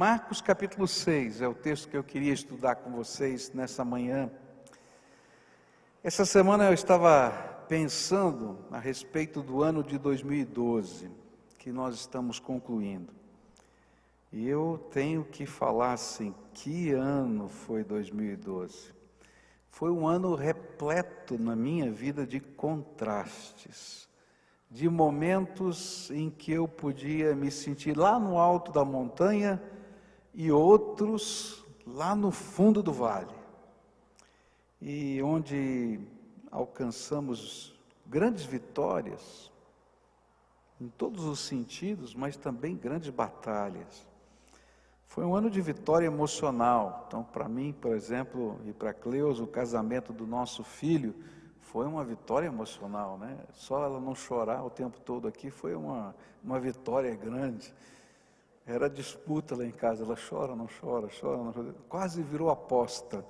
Marcos capítulo 6 é o texto que eu queria estudar com vocês nessa manhã. Essa semana eu estava pensando a respeito do ano de 2012, que nós estamos concluindo. E eu tenho que falar assim, que ano foi 2012? Foi um ano repleto na minha vida de contrastes, de momentos em que eu podia me sentir lá no alto da montanha e outros lá no fundo do vale, e onde alcançamos grandes vitórias, em todos os sentidos, mas também grandes batalhas. Foi um ano de vitória emocional. Então, para mim, por exemplo, e para a Cleusa, o casamento do nosso filho foi uma vitória emocional, né? Só ela não chorar o tempo todo aqui foi uma vitória grande. Era disputa lá em casa, ela chora, não chora, quase virou aposta.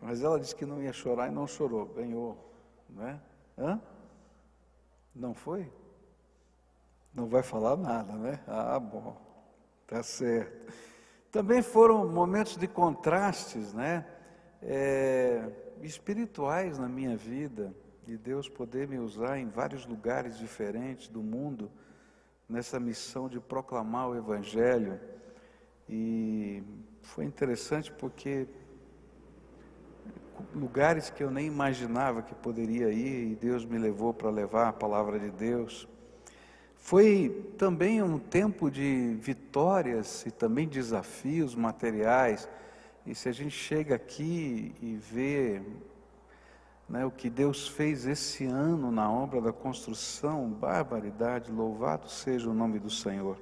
Mas ela disse que não ia chorar e não chorou, ganhou, né? Não foi? Não vai falar nada, né? Ah, bom, tá certo. Também foram momentos de contrastes, né? Espirituais na minha vida, de Deus poder me usar em vários lugares diferentes do mundo, nessa missão de proclamar o Evangelho. E foi interessante porque lugares que eu nem imaginava que poderia ir, e Deus me levou para levar a palavra de Deus. Foi também um tempo de vitórias e também desafios materiais. E se a gente chega aqui e vê, né, o que Deus fez esse ano na obra da construção, barbaridade, louvado seja o nome do Senhor.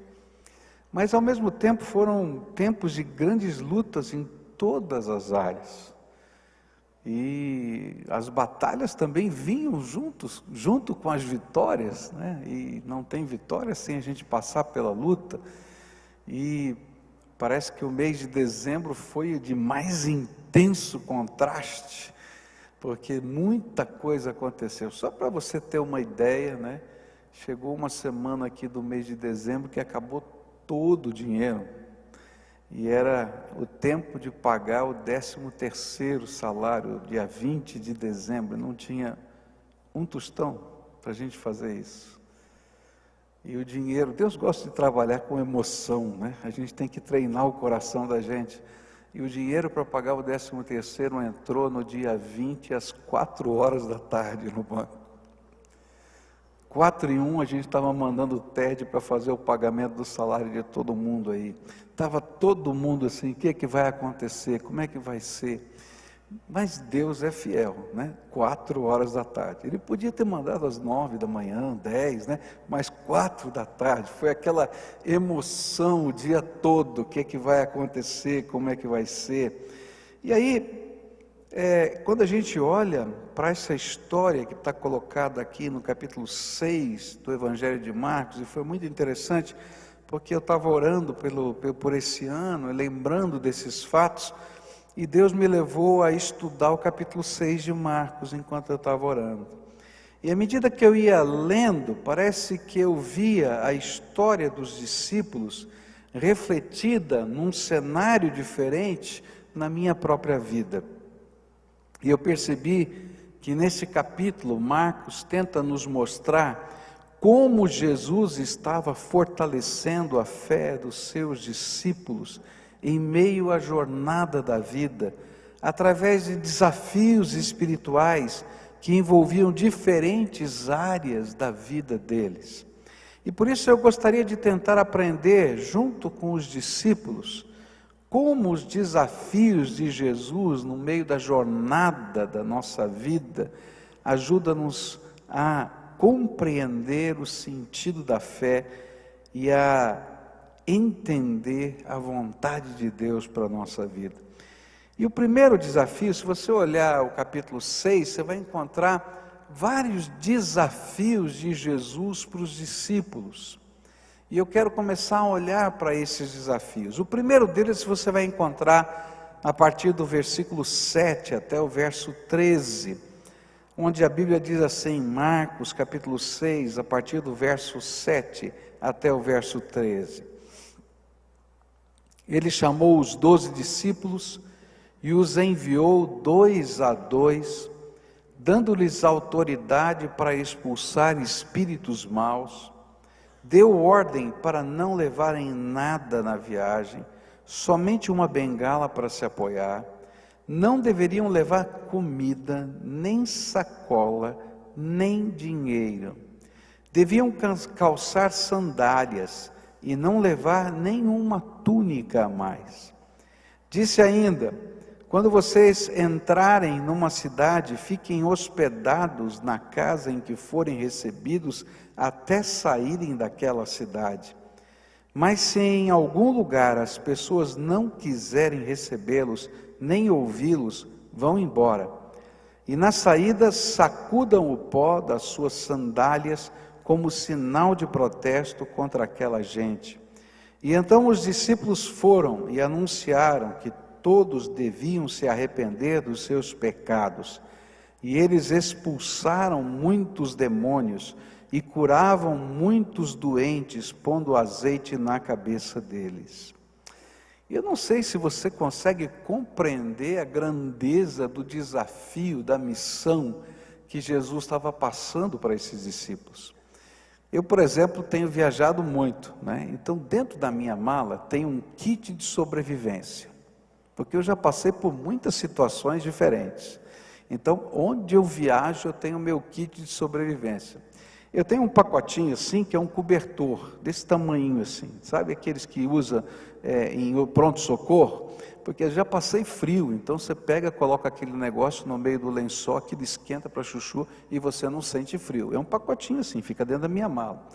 Mas ao mesmo tempo foram tempos de grandes lutas em todas as áreas. E as batalhas também vinham junto com as vitórias, né? E não tem vitória sem a gente passar pela luta. E parece que o mês de dezembro foi de mais intenso contraste, porque muita coisa aconteceu. Só para você ter uma ideia, né? Chegou uma semana aqui do mês de dezembro que acabou todo o dinheiro. E era o tempo de pagar o 13º salário, dia 20 de dezembro. Não tinha um tostão para a gente fazer isso. E o dinheiro, Deus gosta de trabalhar com emoção, né? A gente tem que treinar o coração da gente. E o dinheiro para pagar o 13º entrou no dia 20 às 4 horas da tarde no banco. 4 em 1 a gente estava mandando o TED para fazer o pagamento do salário de todo mundo aí. Estava todo mundo assim, o que é que vai acontecer, como é que vai ser? Mas Deus é fiel, né? 4 horas da tarde. Ele podia ter mandado às 9 da manhã, 10, né? Mas 4 da tarde, foi aquela emoção o dia todo, o que é que vai acontecer, como é que vai ser. E aí, quando a gente olha para essa história que está colocada aqui no capítulo 6 do Evangelho de Marcos, e foi muito interessante, porque eu estava orando por esse ano, lembrando desses fatos, e Deus me levou a estudar o capítulo 6 de Marcos, enquanto eu estava orando. E à medida que eu ia lendo, parece que eu via a história dos discípulos refletida num cenário diferente na minha própria vida. E eu percebi que nesse capítulo, Marcos tenta nos mostrar como Jesus estava fortalecendo a fé dos seus discípulos em meio à jornada da vida, através de desafios espirituais que envolviam diferentes áreas da vida deles. E por isso eu gostaria de tentar aprender, junto com os discípulos, como os desafios de Jesus no meio da jornada da nossa vida ajudam-nos a compreender o sentido da fé e a entender a vontade de Deus para a nossa vida. E o primeiro desafio, se você olhar o capítulo 6, você vai encontrar vários desafios de Jesus para os discípulos. E eu quero começar a olhar para esses desafios. O primeiro deles você vai encontrar a partir do versículo 7 até o verso 13, onde a Bíblia diz assim, Marcos capítulo 6, a partir do verso 7 até o verso 13. Ele chamou os 12 discípulos e os enviou 2 a 2, dando-lhes autoridade para expulsar espíritos maus. Deu ordem para não levarem nada na viagem, somente uma bengala para se apoiar. Não deveriam levar comida, nem sacola, nem dinheiro. Deviam calçar sandálias e não levar nenhuma túnica a mais. Disse ainda: quando vocês entrarem numa cidade, fiquem hospedados na casa em que forem recebidos até saírem daquela cidade. Mas se em algum lugar as pessoas não quiserem recebê-los, nem ouvi-los, vão embora. E na saída sacudam o pó das suas sandálias como sinal de protesto contra aquela gente. E então os discípulos foram e anunciaram que todos deviam se arrepender dos seus pecados. E eles expulsaram muitos demônios e curavam muitos doentes, pondo azeite na cabeça deles. Eu não sei se você consegue compreender a grandeza do desafio, da missão que Jesus estava passando para esses discípulos. Eu, por exemplo, tenho viajado muito, né? Então dentro da minha mala tem um kit de sobrevivência, porque eu já passei por muitas situações diferentes. Então, onde eu viajo, eu tenho o meu kit de sobrevivência. Eu tenho um pacotinho assim, que é um cobertor, desse tamanho assim, sabe aqueles que usa em pronto-socorro? Porque eu já passei frio, então você pega, coloca aquele negócio no meio do lençol, que ele esquenta para chuchu e você não sente frio. É um pacotinho assim, fica dentro da minha mala.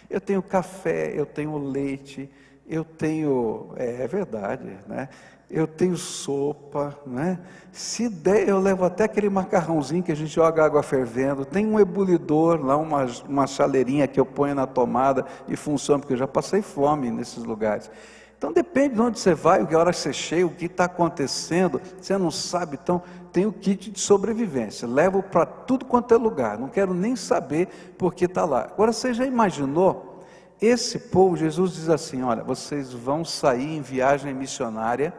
Eu tenho café, eu tenho leite, eu tenho, é verdade, né? Eu tenho sopa, né? Se der, eu levo até aquele macarrãozinho que a gente joga água fervendo. Tem um ebulidor lá, uma chaleirinha que eu ponho na tomada e funciona, porque eu já passei fome nesses lugares. Então depende de onde você vai, que hora você chega, o que está acontecendo, você não sabe. Então tem o kit de sobrevivência, levo para tudo quanto é lugar, não quero nem saber porque está lá. Agora você já imaginou, esse povo, Jesus diz assim: olha, vocês vão sair em viagem missionária,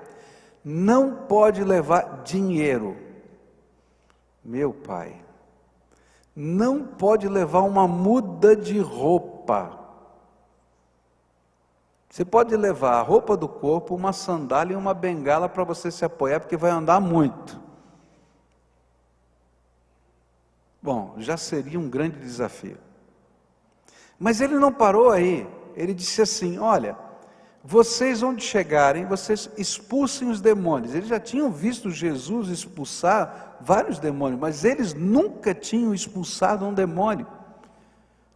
não pode levar dinheiro. Meu pai, não pode levar uma muda de roupa. Você pode levar a roupa do corpo, uma sandália e uma bengala para você se apoiar, porque vai andar muito. Bom, já seria um grande desafio. Mas ele não parou aí. Ele disse assim: olha, vocês onde chegarem, vocês expulsem os demônios. Eles já tinham visto Jesus expulsar vários demônios, mas eles nunca tinham expulsado um demônio.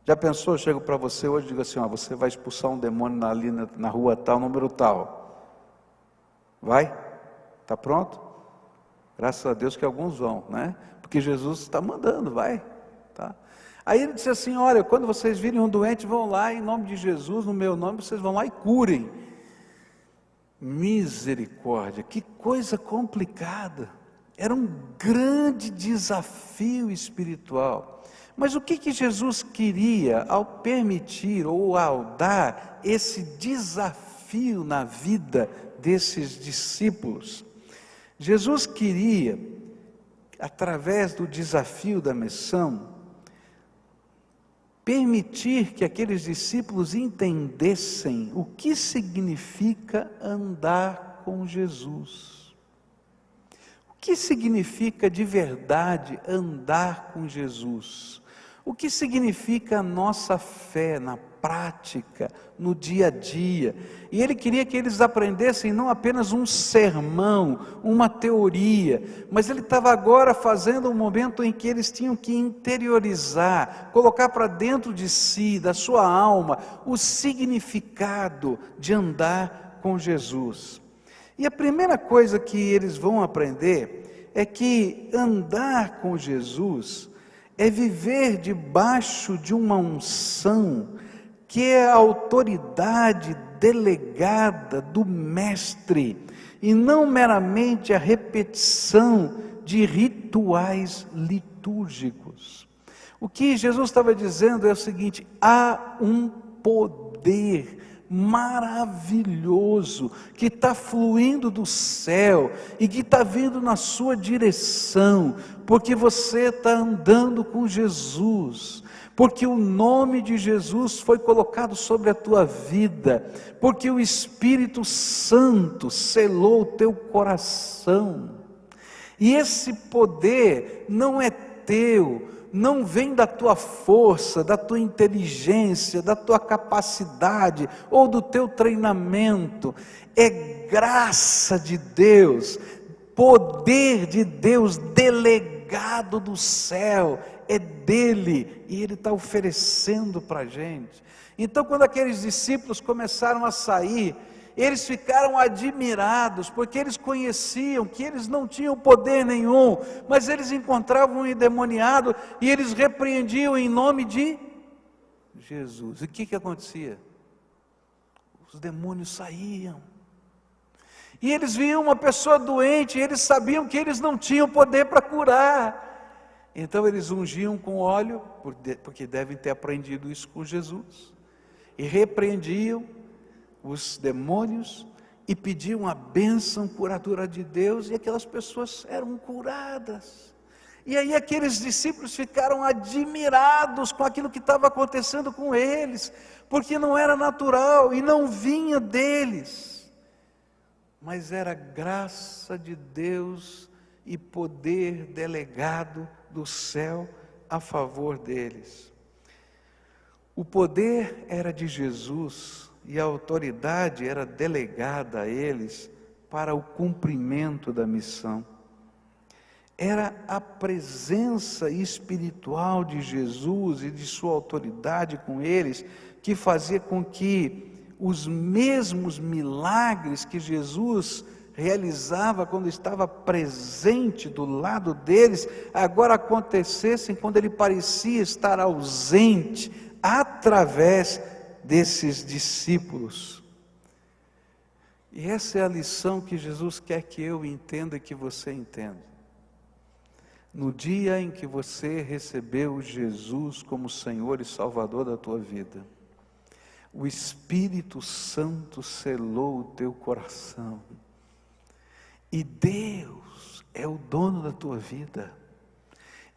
Já pensou? Eu chego para você hoje e digo assim: ó, você vai expulsar um demônio ali na rua tal, número tal. Vai? Está pronto? Graças a Deus que alguns vão, né? Porque Jesus está mandando, vai. Tá? Aí ele disse assim: olha, quando vocês virem um doente, vão lá em nome de Jesus, no meu nome, vocês vão lá e curem. Misericórdia, que coisa complicada. Era um grande desafio espiritual. Mas o que Jesus queria ao permitir ou ao dar esse desafio na vida desses discípulos? Jesus queria, através do desafio da missão, permitir que aqueles discípulos entendessem o que significa andar com Jesus. O que significa de verdade andar com Jesus? O que significa a nossa fé na prática, no dia a dia? E ele queria que eles aprendessem não apenas um sermão, uma teoria, mas ele estava agora fazendo um momento em que eles tinham que interiorizar, colocar para dentro de si, da sua alma, o significado de andar com Jesus. E a primeira coisa que eles vão aprender é que andar com Jesus é viver debaixo de uma unção que é a autoridade delegada do Mestre, e não meramente a repetição de rituais litúrgicos. O que Jesus estava dizendo é o seguinte: há um poder maravilhoso, que está fluindo do céu e que está vindo na sua direção, porque você está andando com Jesus, porque o nome de Jesus foi colocado sobre a tua vida, porque o Espírito Santo selou o teu coração, e esse poder não é teu, não vem da tua força, da tua inteligência, da tua capacidade ou do teu treinamento, é graça de Deus, poder de Deus delegado do céu, é dele, e ele está oferecendo para a gente. Então, quando aqueles discípulos começaram a sair, eles ficaram admirados, porque eles conheciam que eles não tinham poder nenhum, mas eles encontravam um endemoniado, e eles repreendiam em nome de Jesus. E o que acontecia? Os demônios saíam, e eles viam uma pessoa doente, e eles sabiam que eles não tinham poder para curar, então eles ungiam com óleo, porque devem ter aprendido isso com Jesus, e repreendiam os demônios, e pediam a bênção curadora de Deus, e aquelas pessoas eram curadas. E aí aqueles discípulos ficaram admirados com aquilo que estava acontecendo com eles, porque não era natural, e não vinha deles, mas era graça de Deus, e poder delegado do céu a favor deles. O poder era de Jesus, e a autoridade era delegada a eles para o cumprimento da missão. Era a presença espiritual de Jesus e de sua autoridade com eles que fazia com que os mesmos milagres que Jesus realizava quando estava presente do lado deles, agora acontecessem quando ele parecia estar ausente, através desses discípulos. E essa é a lição que Jesus quer que eu entenda e que você entenda. No dia em que você recebeu Jesus como Senhor e Salvador da tua vida, o Espírito Santo selou o teu coração, e Deus é o dono da tua vida,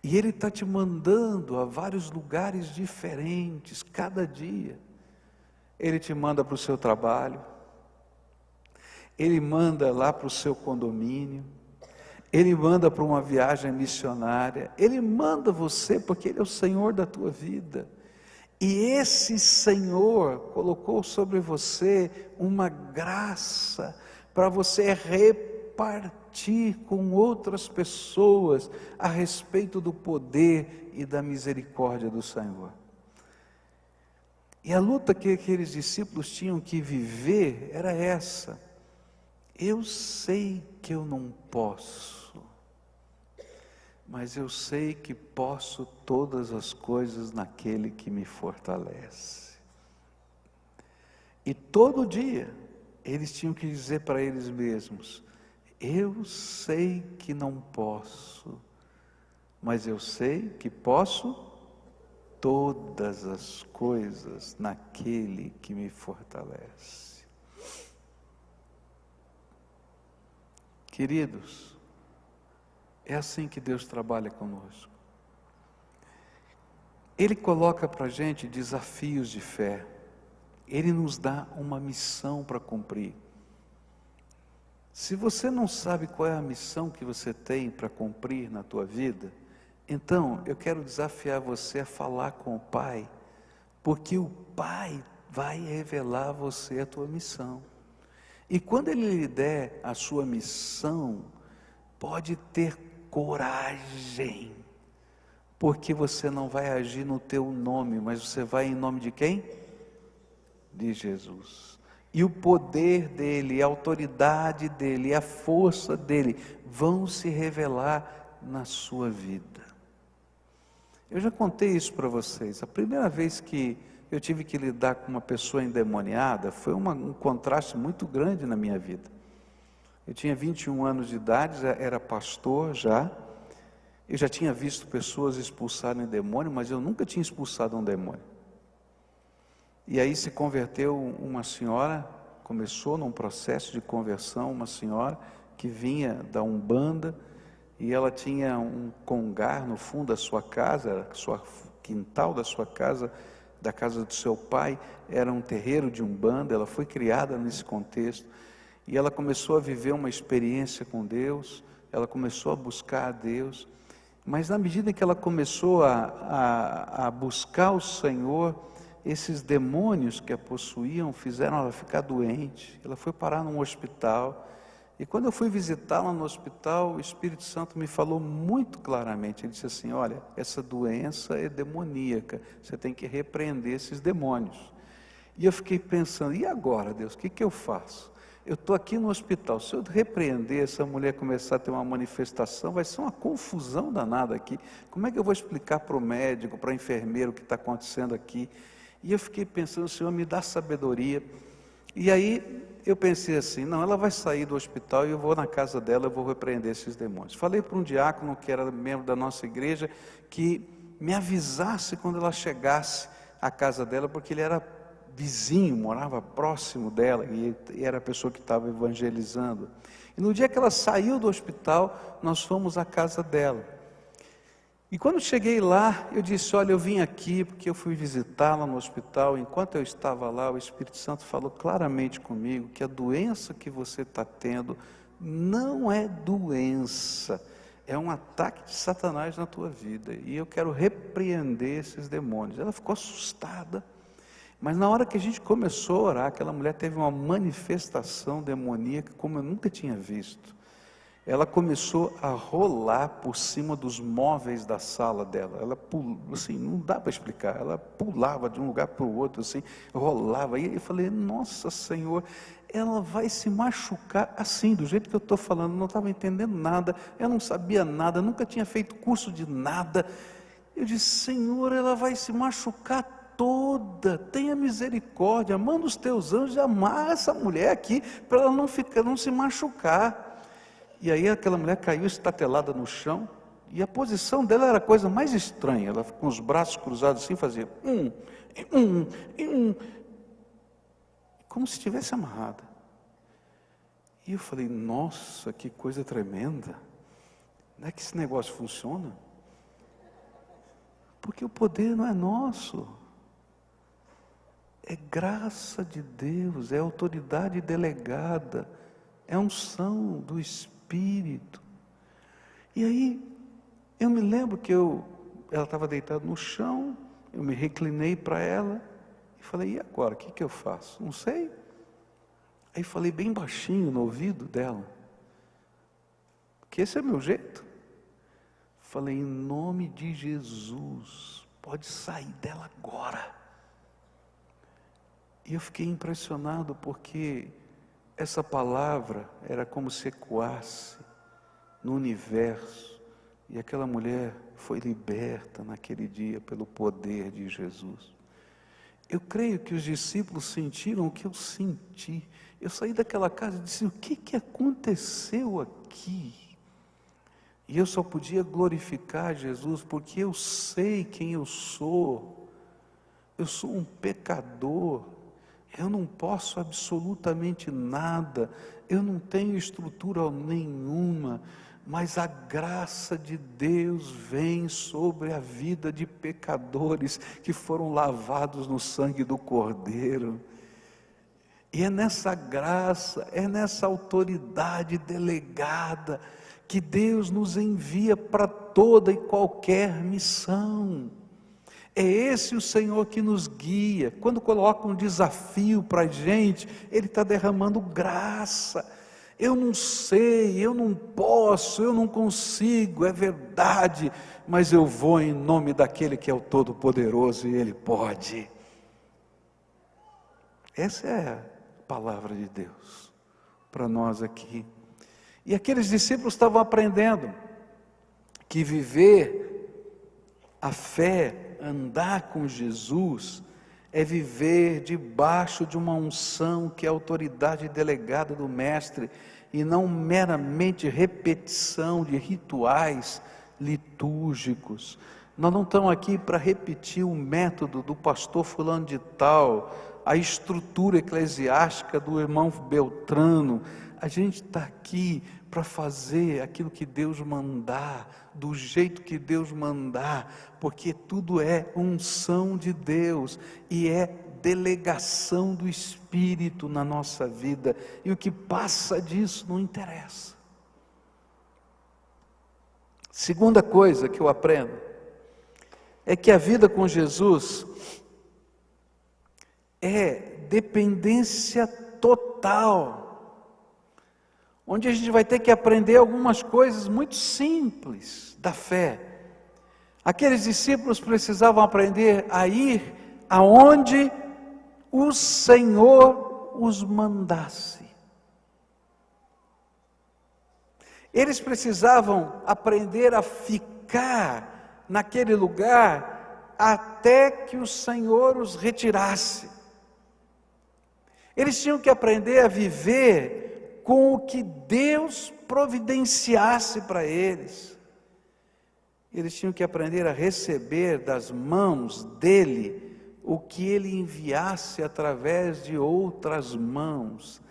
e Ele está te mandando a vários lugares diferentes, cada dia. Ele te manda para o seu trabalho, Ele manda lá para o seu condomínio, Ele manda para uma viagem missionária, Ele manda você porque Ele é o Senhor da tua vida. E esse Senhor colocou sobre você uma graça para você repartir com outras pessoas a respeito do poder e da misericórdia do Senhor. E a luta que aqueles discípulos tinham que viver era essa: eu sei que eu não posso, mas eu sei que posso todas as coisas naquele que me fortalece. E todo dia eles tinham que dizer para eles mesmos: eu sei que não posso, mas eu sei que posso todas as coisas naquele que me fortalece. Queridos, é assim que Deus trabalha conosco. Ele coloca para a gente desafios de fé, Ele nos dá uma missão para cumprir. Se você não sabe qual é a missão que você tem para cumprir na tua vida, então eu quero desafiar você a falar com o Pai, porque o Pai vai revelar a você a tua missão. E quando Ele lhe der a sua missão, pode ter coragem, porque você não vai agir no teu nome, mas você vai em nome de quem? De Jesus. E o poder dEle, a autoridade dEle, a força dEle vão se revelar na sua vida. Eu já contei isso para vocês. A primeira vez que eu tive que lidar com uma pessoa endemoniada foi um contraste muito grande na minha vida. Eu tinha 21 anos de idade, era pastor já. Eu já tinha visto pessoas expulsarem demônio, mas eu nunca tinha expulsado um demônio. E aí se converteu uma senhora, começou num processo de conversão, uma senhora que vinha da Umbanda, e ela tinha um congar no fundo da sua casa, quintal da sua casa, da casa do seu pai, era um terreiro de Umbanda. Ela foi criada nesse contexto, e ela começou a viver uma experiência com Deus, ela começou a buscar a Deus, mas na medida que ela começou a buscar o Senhor, esses demônios que a possuíam fizeram ela ficar doente. Ela foi parar num hospital, e quando eu fui visitá-la no hospital, o Espírito Santo me falou muito claramente. Ele disse assim: olha, essa doença é demoníaca, você tem que repreender esses demônios. E eu fiquei pensando, e agora, Deus, o que eu faço? Eu estou aqui no hospital, se eu repreender, essa mulher começar a ter uma manifestação, vai ser uma confusão danada aqui. Como é que eu vou explicar para o médico, para o enfermeiro o que está acontecendo aqui? E eu fiquei pensando, Senhor, me dá sabedoria. E aí eu pensei assim, não, ela vai sair do hospital e eu vou na casa dela, eu vou repreender esses demônios. Falei para um diácono que era membro da nossa igreja, que me avisasse quando ela chegasse à casa dela, porque ele era vizinho, morava próximo dela, e era a pessoa que estava evangelizando. E no dia que ela saiu do hospital, nós fomos à casa dela. E quando cheguei lá, eu disse: olha, eu vim aqui porque eu fui visitá-la no hospital. Enquanto eu estava lá, o Espírito Santo falou claramente comigo que a doença que você está tendo não é doença, é um ataque de Satanás na tua vida, e eu quero repreender esses demônios. Ela ficou assustada, mas na hora que a gente começou a orar, aquela mulher teve uma manifestação demoníaca como eu nunca tinha visto. Ela começou a rolar por cima dos móveis da sala dela. Ela pulou, assim, não dá para explicar. Ela pulava de um lugar para o outro, assim, rolava. E eu falei: nossa Senhor, ela vai se machucar assim, do jeito que eu estou falando. Eu não estava entendendo nada, eu não sabia nada, nunca tinha feito curso de nada. Eu disse: Senhor, ela vai se machucar toda, tenha misericórdia, manda os teus anjos amar essa mulher aqui, para ela não se machucar. E aí aquela mulher caiu estatelada no chão, e a posição dela era a coisa mais estranha. Ela com os braços cruzados assim, fazia como se estivesse amarrada. E eu falei: nossa, que coisa tremenda, não é que esse negócio funciona? Porque o poder não é nosso, é graça de Deus, é autoridade delegada, é unção do Espírito. E aí, eu me lembro que ela estava deitada no chão, eu me reclinei para ela, e falei: e agora, o que eu faço? Não sei. Aí falei bem baixinho no ouvido dela, que esse é meu jeito. Falei: em nome de Jesus, pode sair dela agora. E eu fiquei impressionado, porque essa palavra era como se ecoasse no universo, e aquela mulher foi liberta naquele dia pelo poder de Jesus. Eu creio que os discípulos sentiram o que eu senti. Eu saí daquela casa e disse: o que aconteceu aqui? E eu só podia glorificar Jesus, porque eu sei quem eu sou. Eu sou um pecador. Eu não posso absolutamente nada, eu não tenho estrutura nenhuma, mas a graça de Deus vem sobre a vida de pecadores que foram lavados no sangue do Cordeiro. E é nessa graça, é nessa autoridade delegada que Deus nos envia para toda e qualquer missão. É esse o Senhor que nos guia. Quando coloca um desafio para a gente, Ele está derramando graça. Eu não sei, eu não posso, eu não consigo, é verdade, mas eu vou em nome daquele que é o Todo-Poderoso, e Ele pode. Essa é a palavra de Deus para nós aqui. E aqueles discípulos estavam aprendendo que viver a fé, andar com Jesus, é viver debaixo de uma unção que é a autoridade delegada do Mestre, e não meramente repetição de rituais litúrgicos. Nós não estamos aqui para repetir o método do pastor fulano de tal, a estrutura eclesiástica do irmão Beltrano. A gente está aqui para fazer aquilo que Deus mandar, do jeito que Deus mandar, porque tudo é unção de Deus e é delegação do Espírito na nossa vida, e o que passa disso não interessa. Segunda coisa que eu aprendo é que a vida com Jesus é dependência total, onde a gente vai ter que aprender algumas coisas muito simples da fé. Aqueles discípulos precisavam aprender a ir aonde o Senhor os mandasse. Eles precisavam aprender a ficar naquele lugar até que o Senhor os retirasse. Eles tinham que aprender a viver com o que Deus providenciasse para eles. Eles tinham que aprender a receber das mãos dele o que ele enviasse através de outras mãos.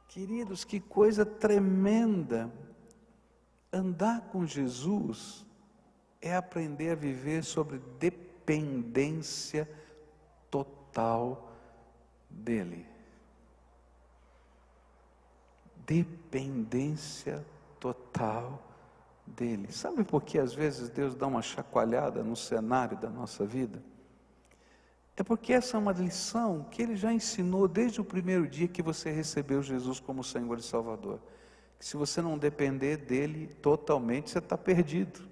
Queridos, que coisa tremenda! Andar com Jesus é aprender a viver sobre dependência total dele. Dependência total dele. Sabe por que às vezes Deus dá uma chacoalhada no cenário da nossa vida? É porque essa é uma lição que Ele já ensinou desde o primeiro dia que você recebeu Jesus como Senhor e Salvador. Que se você não depender dEle totalmente, você está perdido.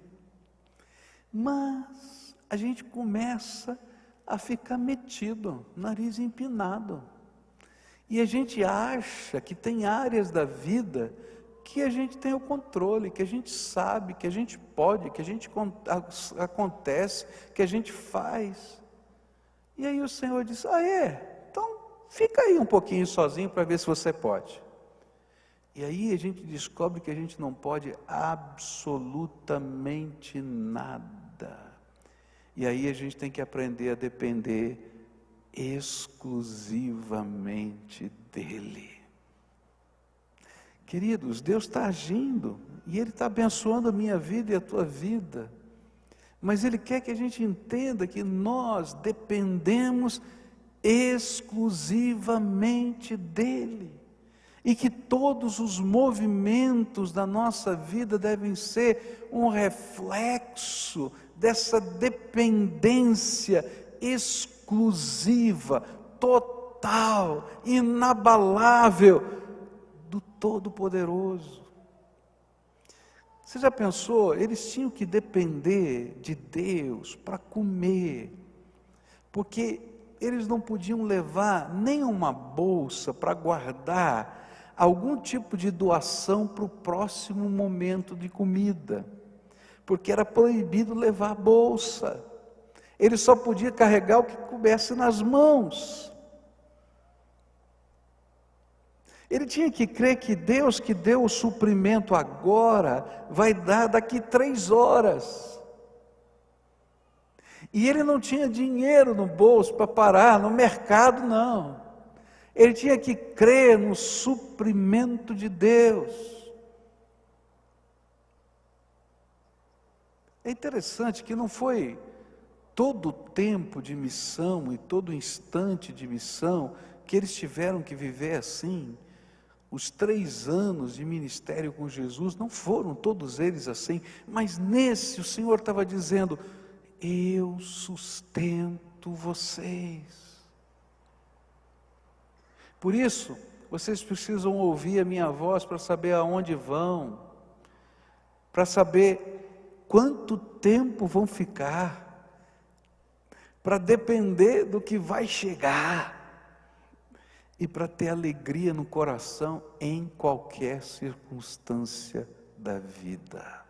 Mas a gente começa a ficar metido, nariz empinado. E a gente acha que tem áreas da vida que a gente tem o controle, que a gente sabe, que a gente pode, que a gente acontece, que a gente faz. E aí o Senhor diz: então fica aí um pouquinho sozinho para ver se você pode. E aí a gente descobre que a gente não pode absolutamente nada. E aí a gente tem que aprender a depender exclusivamente dEle. Queridos, Deus está agindo, e Ele está abençoando a minha vida e a tua vida. Mas Ele quer que a gente entenda que nós dependemos exclusivamente dEle. E que todos os movimentos da nossa vida devem ser um reflexo dessa dependência exclusiva, total, inabalável do Todo-Poderoso. Você já pensou? Eles tinham que depender de Deus para comer, porque eles não podiam levar nem uma bolsa para guardar algum tipo de doação para o próximo momento de comida, porque era proibido levar bolsa. Ele só podia carregar o que coubesse nas mãos. Ele tinha que crer que Deus que deu o suprimento agora, vai dar daqui 3 horas. E ele não tinha dinheiro no bolso para parar no mercado, não. Ele tinha que crer no suprimento de Deus. É interessante que não foi todo o tempo de missão e todo instante de missão que eles tiveram que viver assim. Os 3 anos de ministério com Jesus não foram todos eles assim, mas nesse o Senhor estava dizendo: eu sustento vocês. Por isso, vocês precisam ouvir a minha voz para saber aonde vão, para saber quanto tempo vão ficar, para depender do que vai chegar, e para ter alegria no coração em qualquer circunstância da vida.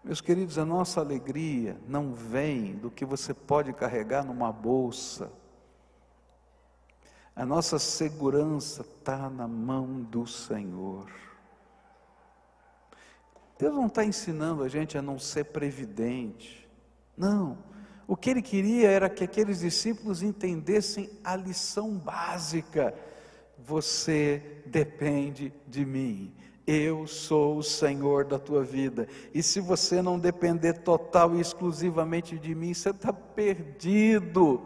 Meus queridos, a nossa alegria não vem do que você pode carregar numa bolsa. A nossa segurança está na mão do Senhor. Deus não está ensinando a gente a não ser previdente. Não. O que Ele queria era que aqueles discípulos entendessem a lição básica. Você depende de mim. Eu sou o Senhor da tua vida. E se você não depender total e exclusivamente de mim, você está perdido.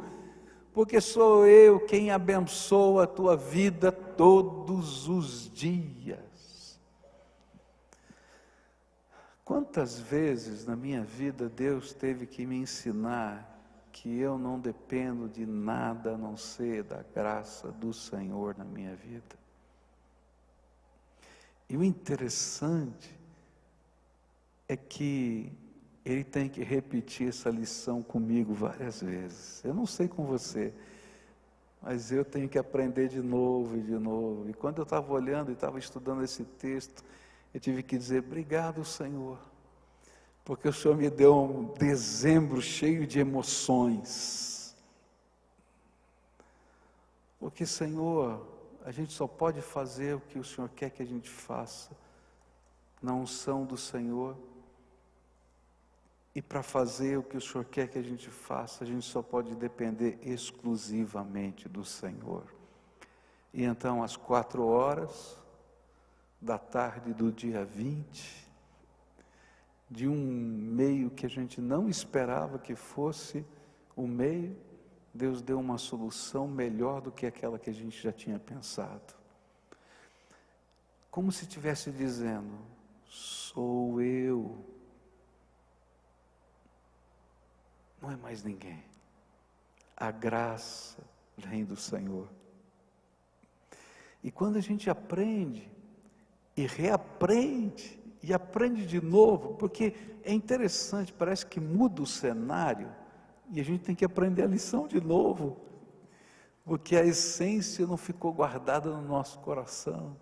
Porque sou eu quem abençoa a tua vida todos os dias. Quantas vezes na minha vida Deus teve que me ensinar que eu não dependo de nada a não ser da graça do Senhor na minha vida. E o interessante é que Ele tem que repetir essa lição comigo várias vezes. Eu não sei com você, mas eu tenho que aprender de novo e de novo. E quando eu estava olhando e estava estudando esse texto, eu tive que dizer, obrigado, Senhor, porque o Senhor me deu um dezembro cheio de emoções. Porque, Senhor, a gente só pode fazer o que o Senhor quer que a gente faça, na unção do Senhor. E para fazer o que o Senhor quer que a gente faça, a gente só pode depender exclusivamente do Senhor. E então, às 4h da tarde do dia 20, de um meio que a gente não esperava que fosse o meio, Deus deu uma solução melhor do que aquela que a gente já tinha pensado. Como se estivesse dizendo, sou eu. Não é mais ninguém. A graça vem do Senhor. E quando a gente aprende, e reaprende, e aprende de novo, porque é interessante, parece que muda o cenário, e a gente tem que aprender a lição de novo, porque a essência não ficou guardada no nosso coração.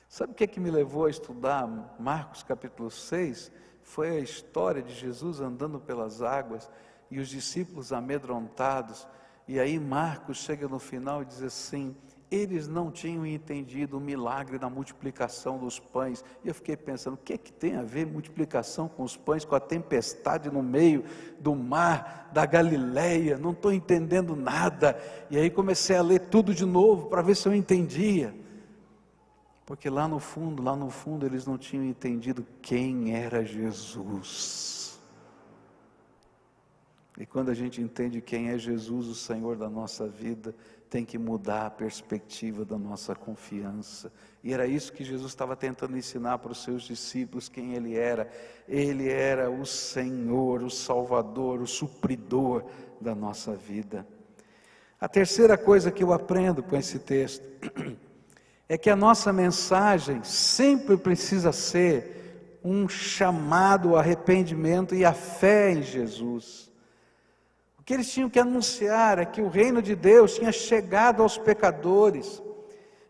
Sabe o que é que me levou a estudar Marcos capítulo 6? Foi a história de Jesus andando pelas águas, e os discípulos amedrontados, e aí Marcos chega no final e diz assim, eles não tinham entendido o milagre da multiplicação dos pães. E eu fiquei pensando, o que é que tem a ver multiplicação com os pães, com a tempestade no meio do mar, da Galileia? Não estou entendendo nada. E aí comecei a ler tudo de novo, para ver se eu entendia. Porque lá no fundo, eles não tinham entendido quem era Jesus. E quando a gente entende quem é Jesus, o Senhor da nossa vida, tem que mudar a perspectiva da nossa confiança. E era isso que Jesus estava tentando ensinar para os seus discípulos, quem Ele era. Ele era o Senhor, o Salvador, o supridor da nossa vida. A terceira coisa que eu aprendo com esse texto é que a nossa mensagem sempre precisa ser um chamado ao arrependimento e à fé em Jesus. O que eles tinham que anunciar é que o reino de Deus tinha chegado aos pecadores,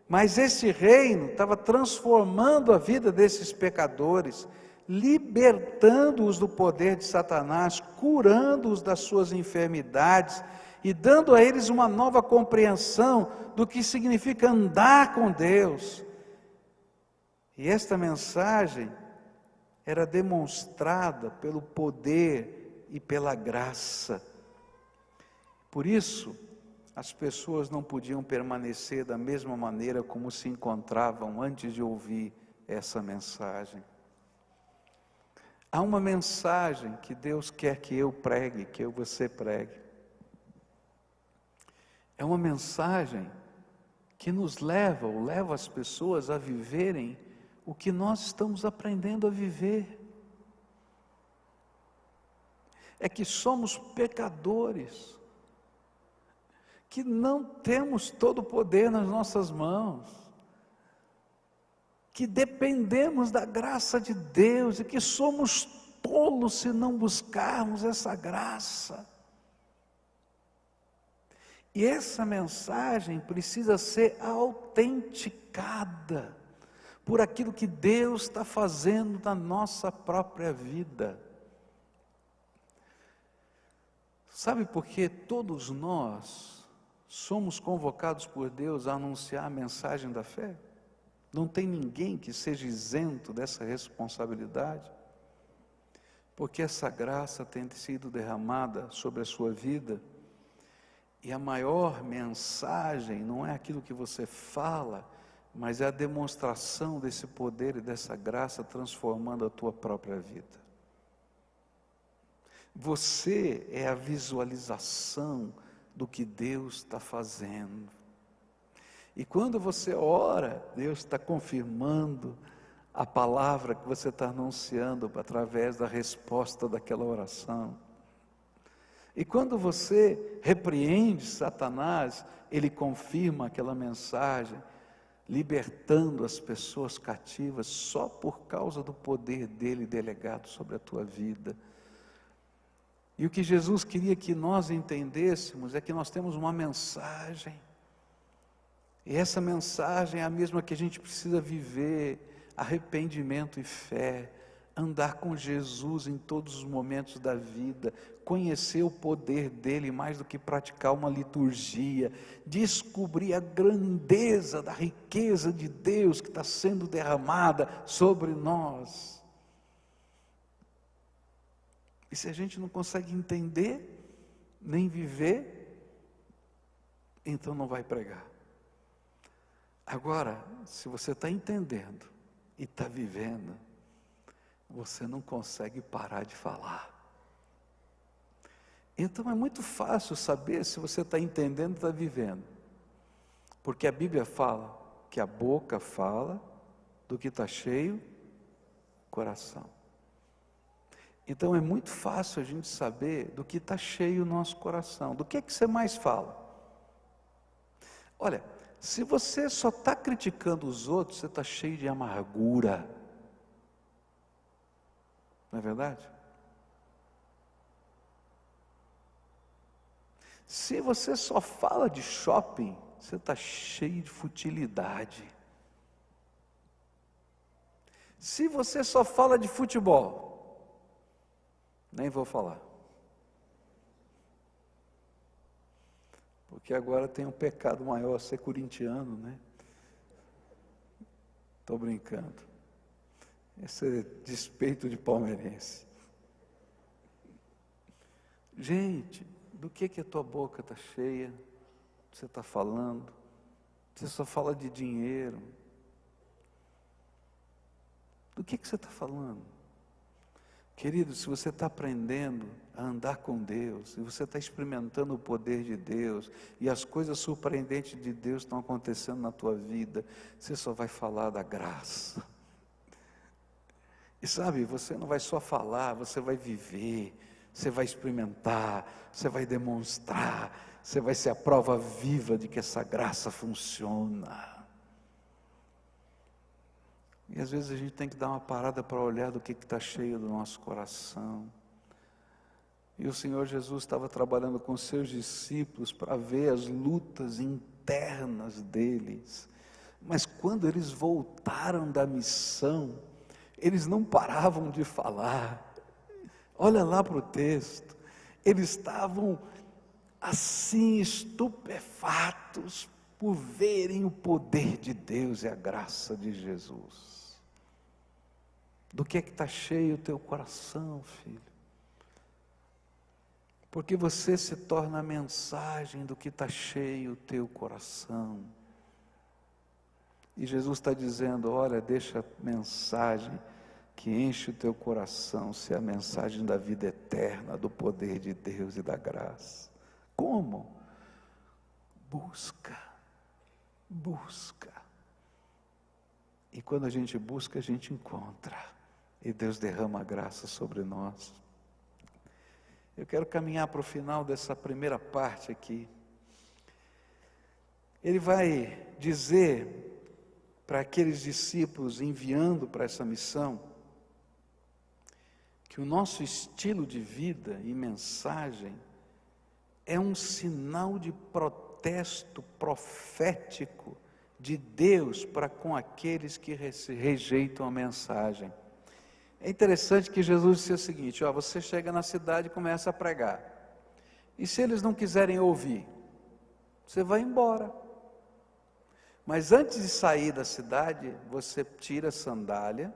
mas esse reino estava transformando a vida desses pecadores, libertando-os do poder de Satanás, curando-os das suas enfermidades e dando a eles uma nova compreensão do que significa andar com Deus. E esta mensagem era demonstrada pelo poder e pela graça. Por isso, as pessoas não podiam permanecer da mesma maneira como se encontravam antes de ouvir essa mensagem. Há uma mensagem que Deus quer que eu pregue, que você pregue. É uma mensagem que nos leva, ou leva as pessoas a viverem o que nós estamos aprendendo a viver. É que somos pecadores, que não temos todo o poder nas nossas mãos, que dependemos da graça de Deus e que somos tolos se não buscarmos essa graça. E essa mensagem precisa ser autenticada por aquilo que Deus está fazendo na nossa própria vida. Sabe por que todos nós somos convocados por Deus a anunciar a mensagem da fé? Não tem ninguém que seja isento dessa responsabilidade, porque essa graça tem sido derramada sobre a sua vida, e a maior mensagem não é aquilo que você fala, mas é a demonstração desse poder e dessa graça transformando a tua própria vida. Você é a visualização do que Deus está fazendo. E quando você ora, Deus está confirmando a palavra que você está anunciando através da resposta daquela oração. E quando você repreende Satanás, ele confirma aquela mensagem, libertando as pessoas cativas só por causa do poder dele delegado sobre a tua vida. E o que Jesus queria que nós entendêssemos é que nós temos uma mensagem, e essa mensagem é a mesma que a gente precisa viver: arrependimento e fé, andar com Jesus em todos os momentos da vida, conhecer o poder dele mais do que praticar uma liturgia, descobrir a grandeza da riqueza de Deus que está sendo derramada sobre nós. E se a gente não consegue entender, nem viver, então não vai pregar. Agora, se você está entendendo e está vivendo, você não consegue parar de falar. Então é muito fácil saber se você está entendendo e está vivendo, porque a Bíblia fala que a boca fala do que está cheio o coração. Então é muito fácil a gente saber do que está cheio o nosso coração. Do que é que você mais fala? Olha, se você só está criticando os outros, você está cheio de amargura. Não é verdade? Se você só fala de shopping, você está cheio de futilidade. Se você só fala de futebol, nem vou falar, porque agora tem um pecado maior ser corintiano, né? Estou brincando. Esse é despeito de palmeirense. Gente, do que a tua boca está cheia? Você está falando? Você só fala de dinheiro. Do que você está falando? Querido, se você está aprendendo a andar com Deus, e você está experimentando o poder de Deus, e as coisas surpreendentes de Deus estão acontecendo na tua vida, você só vai falar da graça. E sabe, você não vai só falar, você vai viver, você vai experimentar, você vai demonstrar, você vai ser a prova viva de que essa graça funciona. E às vezes a gente tem que dar uma parada para olhar do que está cheio do nosso coração. E o Senhor Jesus estava trabalhando com seus discípulos para ver as lutas internas deles. Mas quando eles voltaram da missão, eles não paravam de falar. Olha lá para o texto. Eles estavam assim estupefatos por verem o poder de Deus e a graça de Jesus. Do que está cheio o teu coração, filho? Porque você se torna a mensagem do que está cheio o teu coração. E Jesus está dizendo: olha, deixa a mensagem que enche o teu coração ser a mensagem da vida eterna, do poder de Deus e da graça. Como? Busca. E quando a gente busca, a gente encontra. E Deus derrama a graça sobre nós. Eu quero caminhar para o final dessa primeira parte aqui. Ele vai dizer para aqueles discípulos enviando para essa missão, que o nosso estilo de vida e mensagem é um sinal de protesto profético de Deus para com aqueles que rejeitam a mensagem. É interessante que Jesus disse o seguinte: você chega na cidade e começa a pregar, e se eles não quiserem ouvir, você vai embora, Mas antes de sair da cidade, você tira a sandália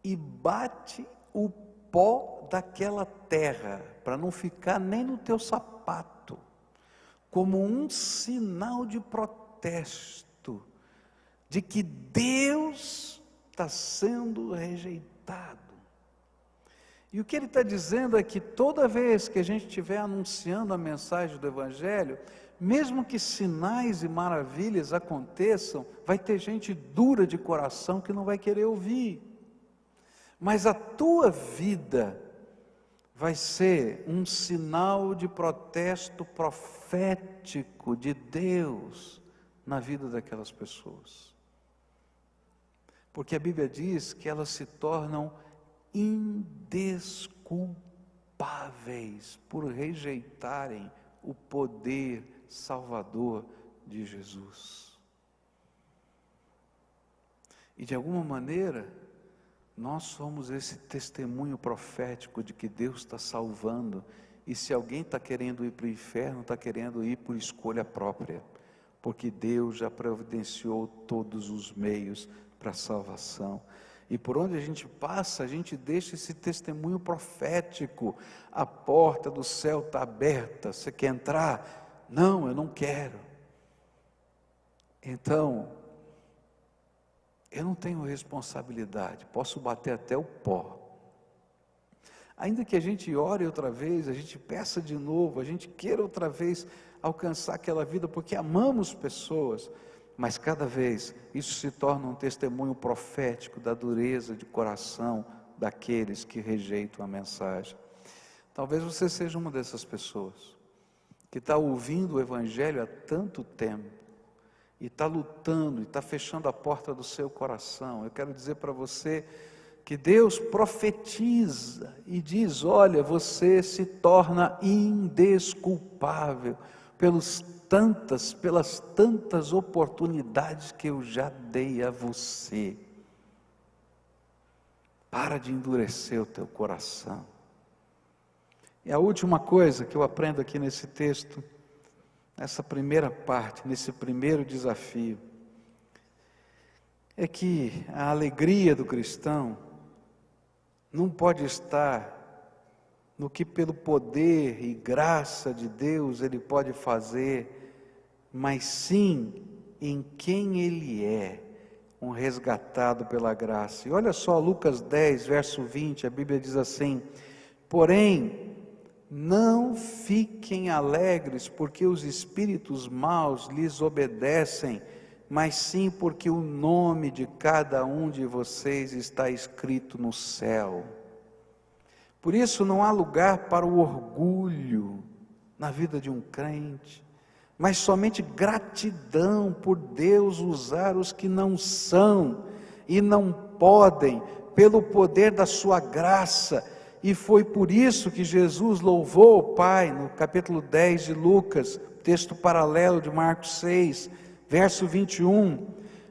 e bate o pó daquela terra, para não ficar nem no teu sapato, como um sinal de protesto, de que Deus está sendo rejeitado. E o que ele está dizendo é que toda vez que a gente estiver anunciando a mensagem do Evangelho, mesmo que sinais e maravilhas aconteçam, vai ter gente dura de coração que não vai querer ouvir. Mas a tua vida vai ser um sinal de protesto profético de Deus na vida daquelas pessoas. Porque a Bíblia diz que elas se tornam indesculpáveis por rejeitarem o poder salvador de Jesus. E de alguma maneira, nós somos esse testemunho profético de que Deus está salvando. E se alguém está querendo ir para o inferno, está querendo ir por escolha própria, porque Deus já providenciou todos os meios para a salvação. E por onde a gente passa, a gente deixa esse testemunho profético. A porta do céu está aberta. Você quer entrar? Não, eu não quero. Então, eu não tenho responsabilidade. Posso bater até o pó. Ainda que a gente ore outra vez, a gente peça de novo, a gente queira outra vez alcançar aquela vida, porque amamos pessoas. Mas cada vez isso se torna um testemunho profético da dureza de coração daqueles que rejeitam a mensagem. Talvez você seja uma dessas pessoas que está ouvindo o Evangelho há tanto tempo e está lutando e está fechando a porta do seu coração. Eu quero dizer para você que Deus profetiza e diz: olha, você se torna indesculpável pelas tantas oportunidades que eu já dei a você. Para de endurecer o teu coração. E a última coisa que eu aprendo aqui nesse texto, nessa primeira parte, nesse primeiro desafio, é que a alegria do cristão não pode estar no que pelo poder e graça de Deus ele pode fazer, mas sim em quem ele é, um resgatado pela graça. E olha só, Lucas 10, verso 20, a Bíblia diz assim: porém, não fiquem alegres porque os espíritos maus lhes obedecem, mas sim porque o nome de cada um de vocês está escrito no céu. Por isso não há lugar para o orgulho na vida de um crente, mas somente gratidão por Deus usar os que não são e não podem, pelo poder da sua graça. E foi por isso que Jesus louvou o Pai, no capítulo 10 de Lucas, texto paralelo de Marcos 6, verso 21.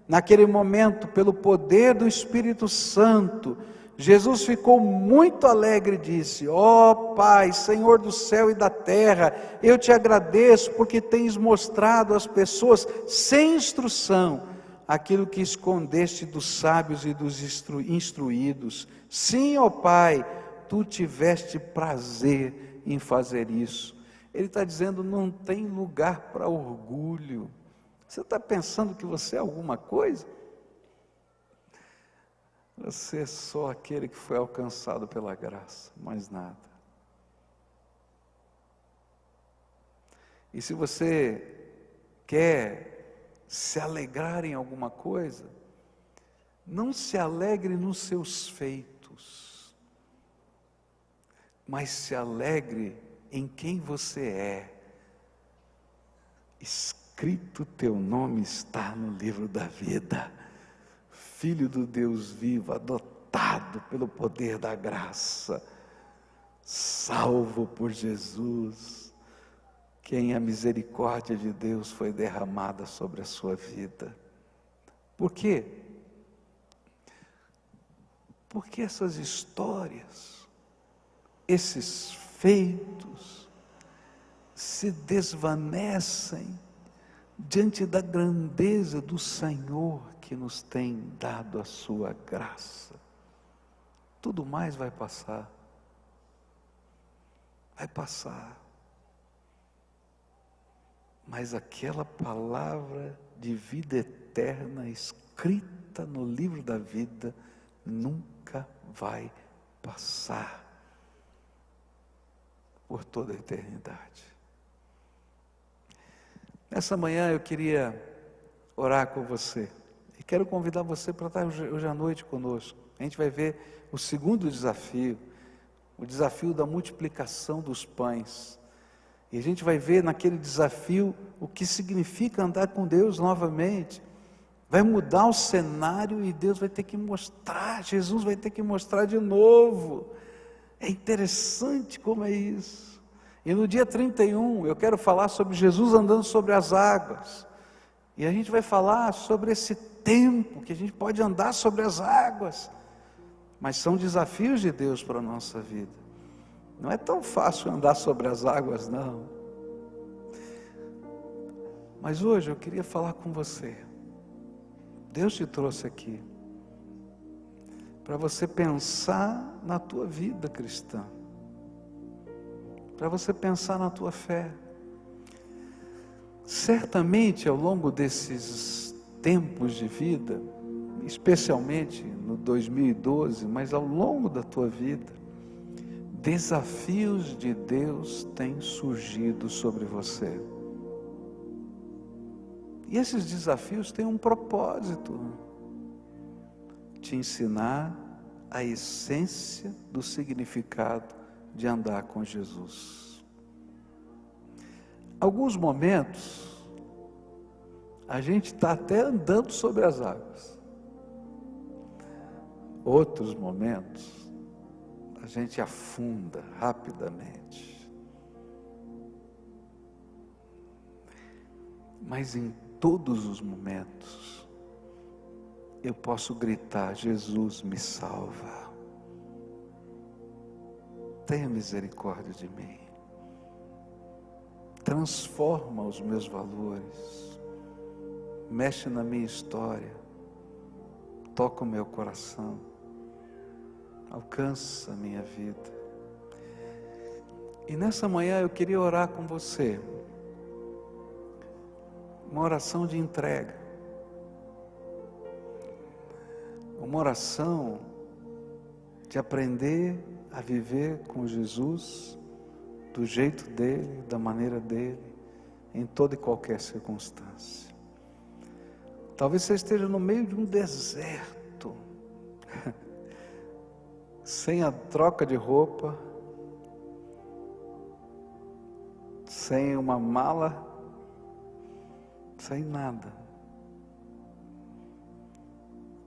Naquele momento, pelo poder do Espírito Santo, Jesus ficou muito alegre e disse: ó Pai, Senhor do céu e da terra, eu te agradeço porque tens mostrado às pessoas sem instrução aquilo que escondeste dos sábios e dos instruídos. Sim, ó Pai, tu tiveste prazer em fazer isso. Ele está dizendo: não tem lugar para orgulho. Você está pensando que você é alguma coisa? Você é só aquele que foi alcançado pela graça, mais nada. E se você quer se alegrar em alguma coisa, não se alegre nos seus feitos, mas se alegre em quem você é. Escrito teu nome está no livro da vida. Filho do Deus vivo, adotado pelo poder da graça, salvo por Jesus, quem a misericórdia de Deus foi derramada sobre a sua vida. Por quê? Porque essas histórias, esses feitos, se desvanecem diante da grandeza do Senhor que nos tem dado a sua graça. Tudo mais vai passar. Vai passar. Mas aquela palavra de vida eterna escrita no livro da vida nunca vai passar por toda a eternidade. Nessa manhã eu queria orar com você e quero convidar você para estar hoje à noite conosco. A gente vai ver o segundo desafio, o desafio da multiplicação dos pães. E a gente vai ver naquele desafio o que significa andar com Deus novamente. Vai mudar o cenário e Deus vai ter que mostrar, Jesus vai ter que mostrar de novo. É interessante como é isso. E no dia 31 eu quero falar sobre Jesus andando sobre as águas. E a gente vai falar sobre esse tempo que a gente pode andar sobre as águas. Mas são desafios de Deus para a nossa vida. Não é tão fácil andar sobre as águas, não. Mas hoje eu queria falar com você. Deus te trouxe aqui para você pensar na tua vida cristã, para você pensar na tua fé. Certamente ao longo desses tempos de vida, especialmente no 2012, mas ao longo da tua vida, desafios de Deus têm surgido sobre você. E esses desafios têm um propósito: te ensinar a essência do significado de andar com Jesus. Alguns momentos, a gente está até andando sobre as águas. Outros momentos, a gente afunda rapidamente. Mas em todos os momentos, eu posso gritar: Jesus me salva. Tenha misericórdia de mim. Transforma os meus valores. Mexe na minha história. Toca o meu coração. Alcança a minha vida. E nessa manhã eu queria orar com você. Uma oração de entrega. Uma oração de aprender a viver com Jesus do jeito dele, da maneira dele, em toda e qualquer circunstância. Talvez você esteja no meio de um deserto, sem a troca de roupa, sem uma mala, sem nada.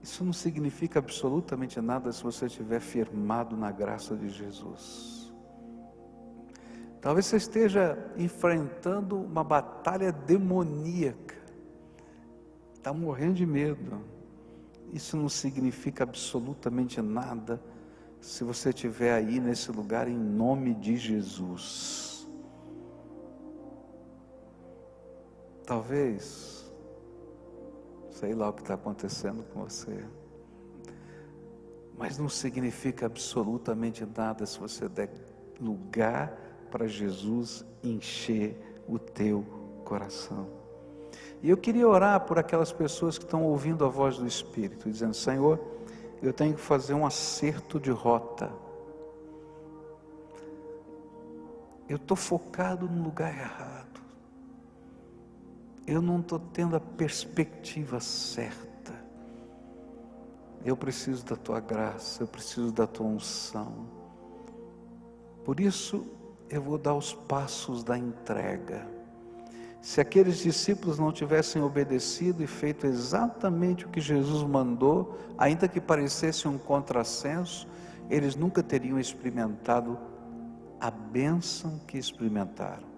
Isso não significa absolutamente nada se você estiver firmado na graça de Jesus. Talvez você esteja enfrentando uma batalha demoníaca, está morrendo de medo. Isso não significa absolutamente nada se você estiver aí nesse lugar em nome de Jesus. Talvez, sei lá o que está acontecendo com você, mas não significa absolutamente nada se você der lugar para Jesus encher o teu coração. E eu queria orar por aquelas pessoas que estão ouvindo a voz do Espírito, dizendo: Senhor, eu tenho que fazer um acerto de rota. Eu estou focado no lugar errado. Eu não estou tendo a perspectiva certa. Eu preciso da tua graça, eu preciso da tua unção. Por isso, eu vou dar os passos da entrega. Se aqueles discípulos não tivessem obedecido e feito exatamente o que Jesus mandou, ainda que parecesse um contrassenso, eles nunca teriam experimentado a bênção que experimentaram.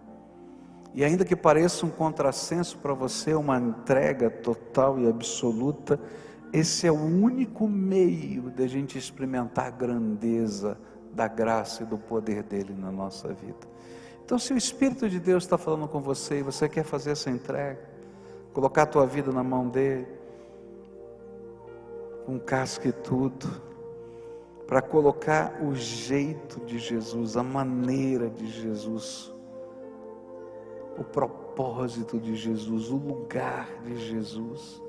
E ainda que pareça um contrassenso para você, uma entrega total e absoluta, esse é o único meio de a gente experimentar a grandeza da graça e do poder dele na nossa vida. Então, se o Espírito de Deus está falando com você e você quer fazer essa entrega, colocar a tua vida na mão dele, com casca e tudo, para colocar o jeito de Jesus, a maneira de Jesus, o propósito de Jesus, o lugar de Jesus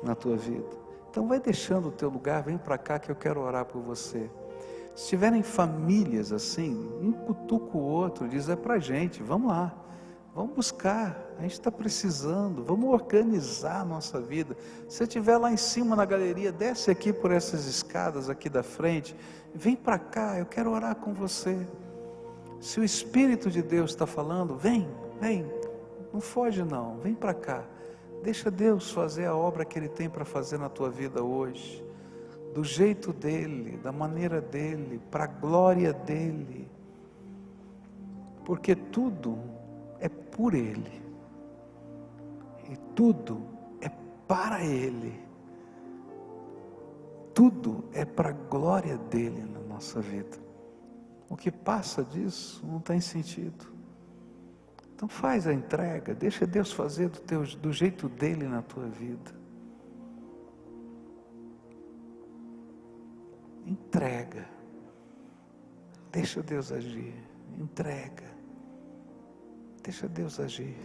na tua vida. Então vai deixando o teu lugar, vem para cá que eu quero orar por você. Se tiverem famílias assim, um cutuca o outro, diz: é para a gente, vamos lá, vamos buscar, a gente está precisando, vamos organizar a nossa vida. Se você estiver lá em cima na galeria, desce aqui por essas escadas aqui da frente, vem para cá, eu quero orar com você. Se o Espírito de Deus está falando, vem, não foge não, vem para cá, deixa Deus fazer a obra que Ele tem para fazer na tua vida hoje, do jeito dEle, da maneira dEle, para a glória dEle, porque tudo é por Ele, e tudo é para Ele, tudo é para a glória dEle na nossa vida. O que passa disso não tem sentido. Então faz a entrega, deixa Deus fazer do jeito dEle na tua vida. Entrega, deixa Deus agir, entrega, deixa Deus agir,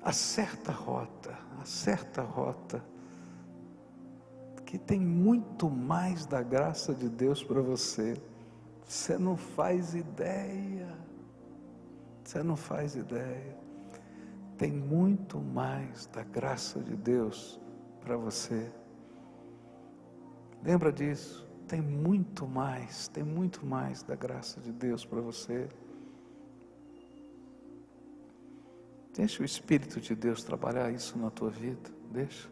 acerta a rota, que tem muito mais da graça de Deus para você, você não faz ideia, tem muito mais da graça de Deus para você, lembra disso. Tem muito mais da graça de Deus para você. Deixa o Espírito de Deus trabalhar isso na tua vida, deixa.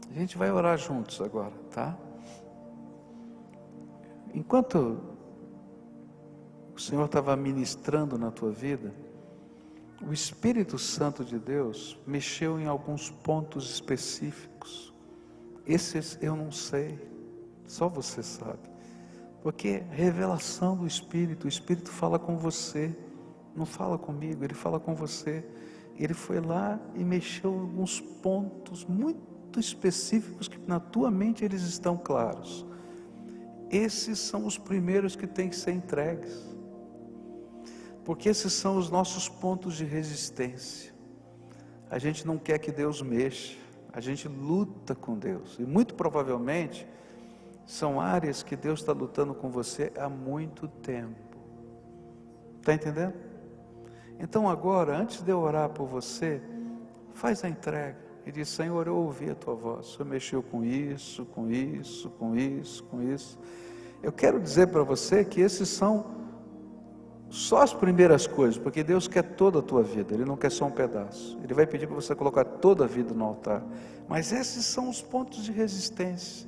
A gente vai orar juntos agora, tá? Enquanto o Senhor estava ministrando na tua vida, o Espírito Santo de Deus mexeu em alguns pontos específicos. Esses eu não sei, só você sabe. Porque revelação do Espírito, o Espírito fala com você, não fala comigo, ele fala com você. Ele foi lá e mexeu em alguns pontos muito específicos que na tua mente eles estão claros. Esses são os primeiros que têm que ser entregues. Porque esses são os nossos pontos de resistência. A gente não quer que Deus mexa, a gente luta com Deus, e muito provavelmente são áreas que Deus está lutando com você há muito tempo. Está entendendo? Então agora, antes de eu orar por você, faz a entrega e diz: Senhor, eu ouvi a tua voz, o Senhor mexeu com isso. Eu quero dizer para você que esses são só as primeiras coisas, porque Deus quer toda a tua vida, Ele não quer só um pedaço. Ele vai pedir para você colocar toda a vida no altar, mas esses são os pontos de resistência.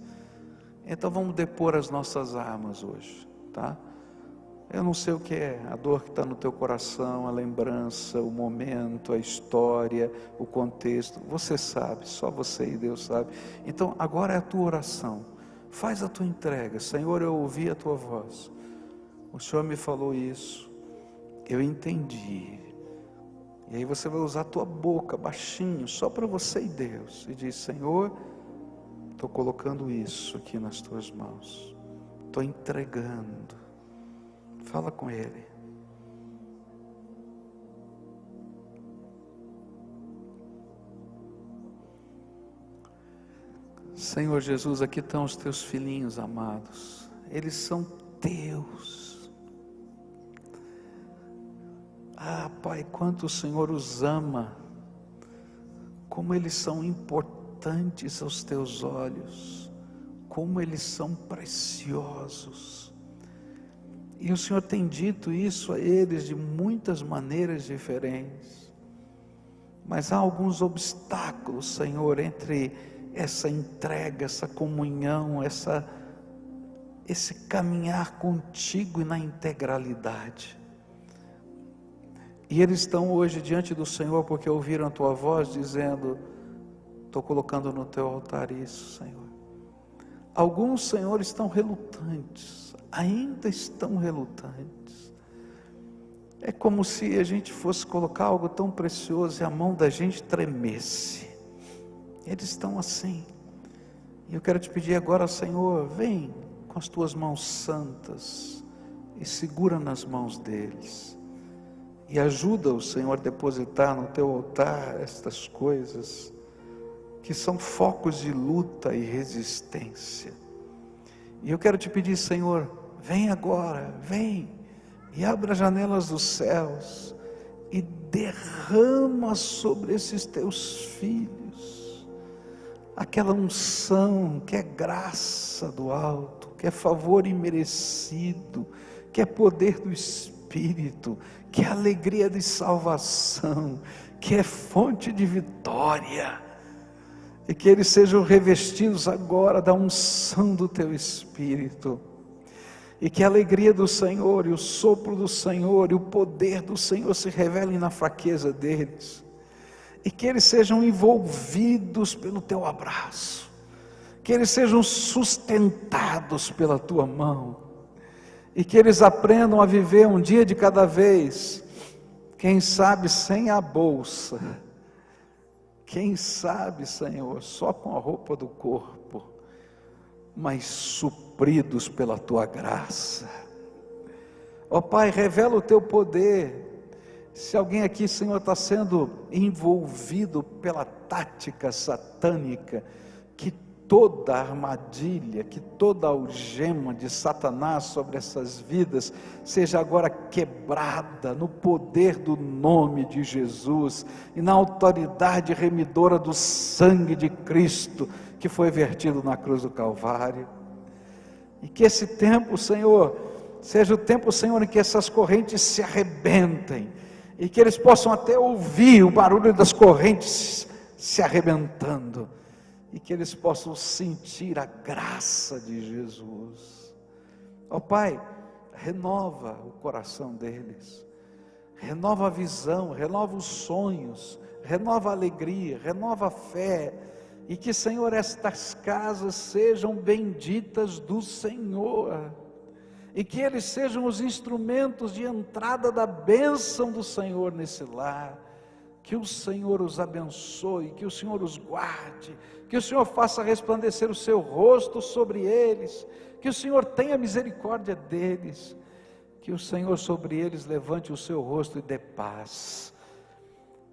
Então vamos depor as nossas armas hoje, tá? Eu não sei o que é, a dor que está no teu coração, a lembrança, o momento, a história, o contexto, você sabe, só você e Deus sabe. Então agora é a tua oração, faz a tua entrega. Senhor, eu ouvi a tua voz, o Senhor me falou isso, eu entendi. E aí você vai usar a tua boca baixinho, só para você e Deus, e diz: Senhor, estou colocando isso aqui nas tuas mãos, estou entregando. Fala com Ele. Senhor Jesus, aqui estão os teus filhinhos amados, eles são teus. Ah, Pai, quanto o Senhor os ama, como eles são importantes aos teus olhos, como eles são preciosos. E o Senhor tem dito isso a eles de muitas maneiras diferentes. Mas há alguns obstáculos, Senhor, entre essa entrega, essa comunhão, esse caminhar contigo e na integralidade. E eles estão hoje diante do Senhor porque ouviram a tua voz dizendo: estou colocando no teu altar isso, Senhor. Alguns, Senhor, estão relutantes, ainda estão relutantes. É como se a gente fosse colocar algo tão precioso e a mão da gente tremesse. Eles estão assim. E eu quero te pedir agora, Senhor, vem com as tuas mãos santas e segura nas mãos deles. E ajuda o Senhor a depositar no teu altar estas coisas que são focos de luta e resistência. E eu quero te pedir, Senhor, vem agora, vem e abra as janelas dos céus e derrama sobre esses teus filhos aquela unção que é graça do alto, que é favor imerecido, que é poder do Espírito, que é alegria de salvação, que é fonte de vitória, e que eles sejam revestidos agora da unção do teu Espírito, e que a alegria do Senhor, e o sopro do Senhor, e o poder do Senhor se revelem na fraqueza deles, e que eles sejam envolvidos pelo teu abraço, que eles sejam sustentados pela tua mão, e que eles aprendam a viver um dia de cada vez, quem sabe sem a bolsa, quem sabe, Senhor, só com a roupa do corpo, mas supridos pela tua graça. Ó Pai, revela o teu poder. Se alguém aqui, Senhor, está sendo envolvido pela tática satânica, que toda armadilha, que toda algema de Satanás sobre essas vidas seja agora quebrada no poder do nome de Jesus e na autoridade remidora do sangue de Cristo que foi vertido na cruz do Calvário. E que esse tempo, Senhor, seja o tempo, Senhor, em que essas correntes se arrebentem e que eles possam até ouvir o barulho das correntes se arrebentando, e que eles possam sentir a graça de Jesus. Ó Pai, renova o coração deles, renova a visão, renova os sonhos, renova a alegria, renova a fé, e que, Senhor, estas casas sejam benditas do Senhor, e que eles sejam os instrumentos de entrada da bênção do Senhor nesse lar. Que o Senhor os abençoe, que o Senhor os guarde, que o Senhor faça resplandecer o seu rosto sobre eles, que o Senhor tenha misericórdia deles, que o Senhor sobre eles levante o seu rosto e dê paz,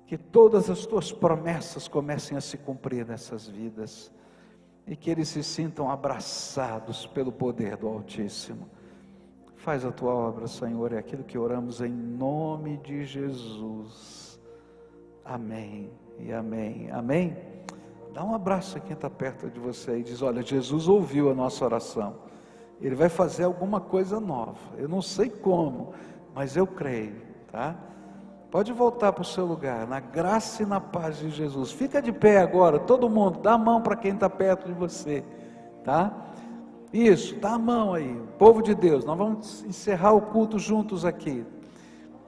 que todas as tuas promessas comecem a se cumprir nessas vidas, e que eles se sintam abraçados pelo poder do Altíssimo. Faz a tua obra, Senhor, é aquilo que oramos em nome de Jesus. Amém e amém, amém. Dá um abraço a quem está perto de você e diz: olha, Jesus ouviu a nossa oração, Ele vai fazer alguma coisa nova, eu não sei como, mas eu creio, tá? Pode voltar para o seu lugar, na graça e na paz de Jesus. Fica de pé agora, todo mundo, dá a mão para quem está perto de você, tá? Isso, dá a mão aí, povo de Deus, nós vamos encerrar o culto juntos aqui.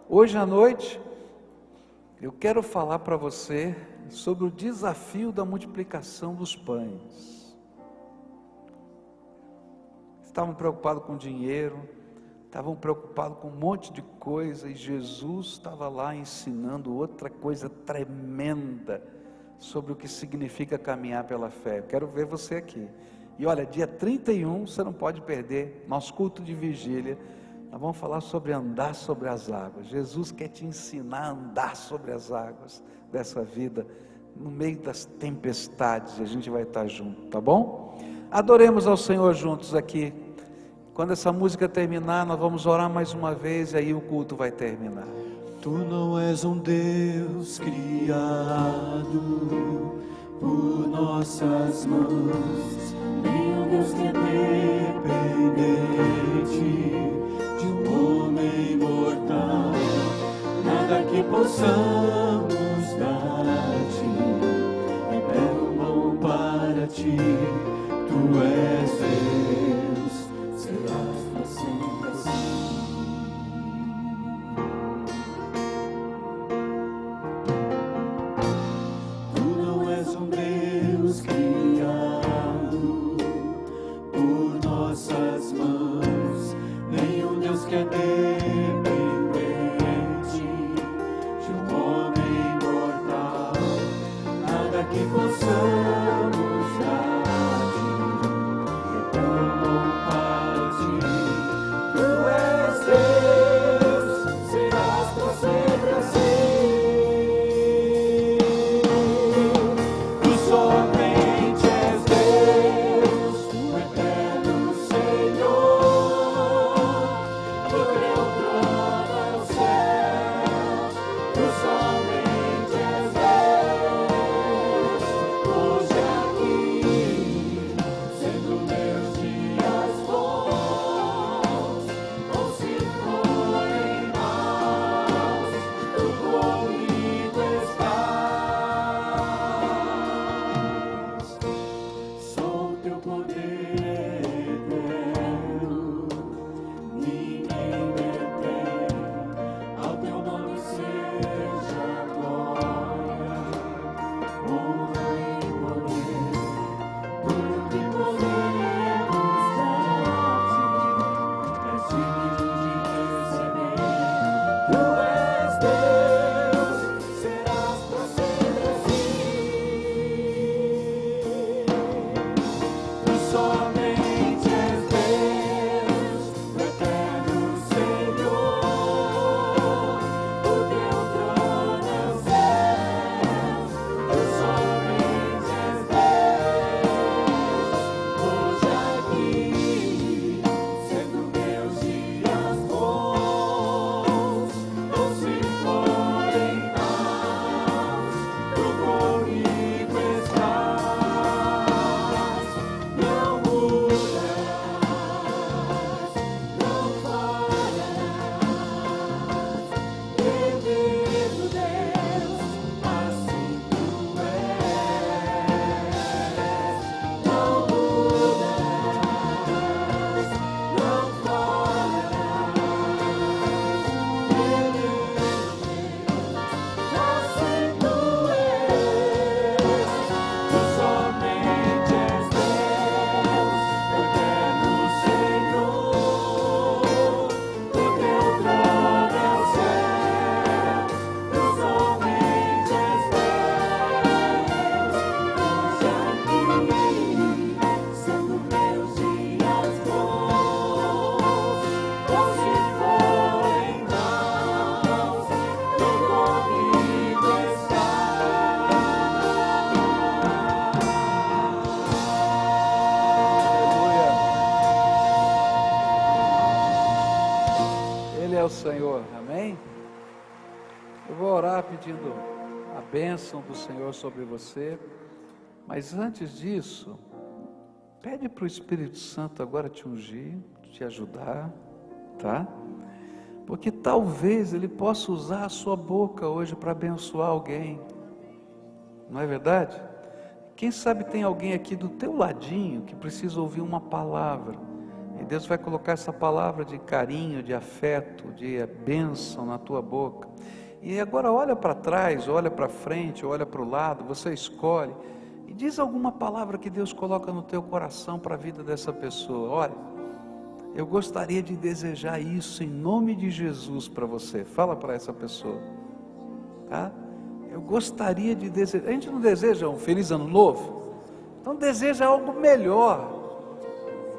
Hoje à noite, eu quero falar para você sobre o desafio da multiplicação dos pães. Estavam preocupados com dinheiro, estavam preocupados com um monte de coisa, e Jesus estava lá ensinando outra coisa tremenda sobre o que significa caminhar pela fé. Eu quero ver você aqui. E olha, dia 31, você não pode perder, nosso culto de vigília. Nós vamos falar sobre andar sobre as águas. Jesus quer te ensinar a andar sobre as águas dessa vida, no meio das tempestades, e a gente vai estar junto, tá bom? Adoremos ao Senhor juntos aqui. Quando essa música terminar, nós vamos orar mais uma vez, e aí o culto vai terminar. Tu não és um Deus criado por nossas mãos, nem um Deus que é dependente de um homem mortal. Nada que possamos dar-te é belo bom para ti. Tu és Deus, serás para sempre assim. Tu não és um Deus criado por nossas mãos, Eu vou orar pedindo a bênção do Senhor sobre você, mas antes disso, pede para o Espírito Santo agora te ungir, te ajudar, tá? Porque talvez Ele possa usar a sua boca hoje para abençoar alguém, não é verdade? Quem sabe tem alguém aqui do teu ladinho que precisa ouvir uma palavra, e Deus vai colocar essa palavra de carinho, de afeto, de bênção na tua boca. E agora olha para trás, olha para frente, olha para o lado, você escolhe, e diz alguma palavra que Deus coloca no teu coração para a vida dessa pessoa. Olha, eu gostaria de desejar isso em nome de Jesus para você. Fala para essa pessoa, tá? Eu gostaria de desejar. A gente não deseja um feliz ano novo? Então deseja algo melhor.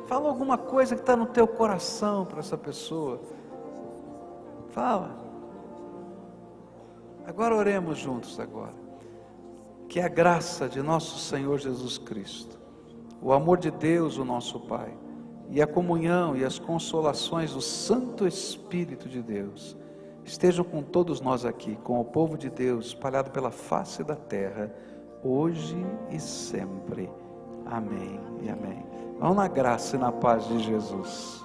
Fala alguma coisa que está no teu coração para essa pessoa. Fala. Agora oremos juntos agora. Que a graça de nosso Senhor Jesus Cristo, o amor de Deus, o nosso Pai, e a comunhão e as consolações do Santo Espírito de Deus estejam com todos nós aqui, com o povo de Deus espalhado pela face da terra, hoje e sempre. Amém e amém. Vamos na graça e na paz de Jesus.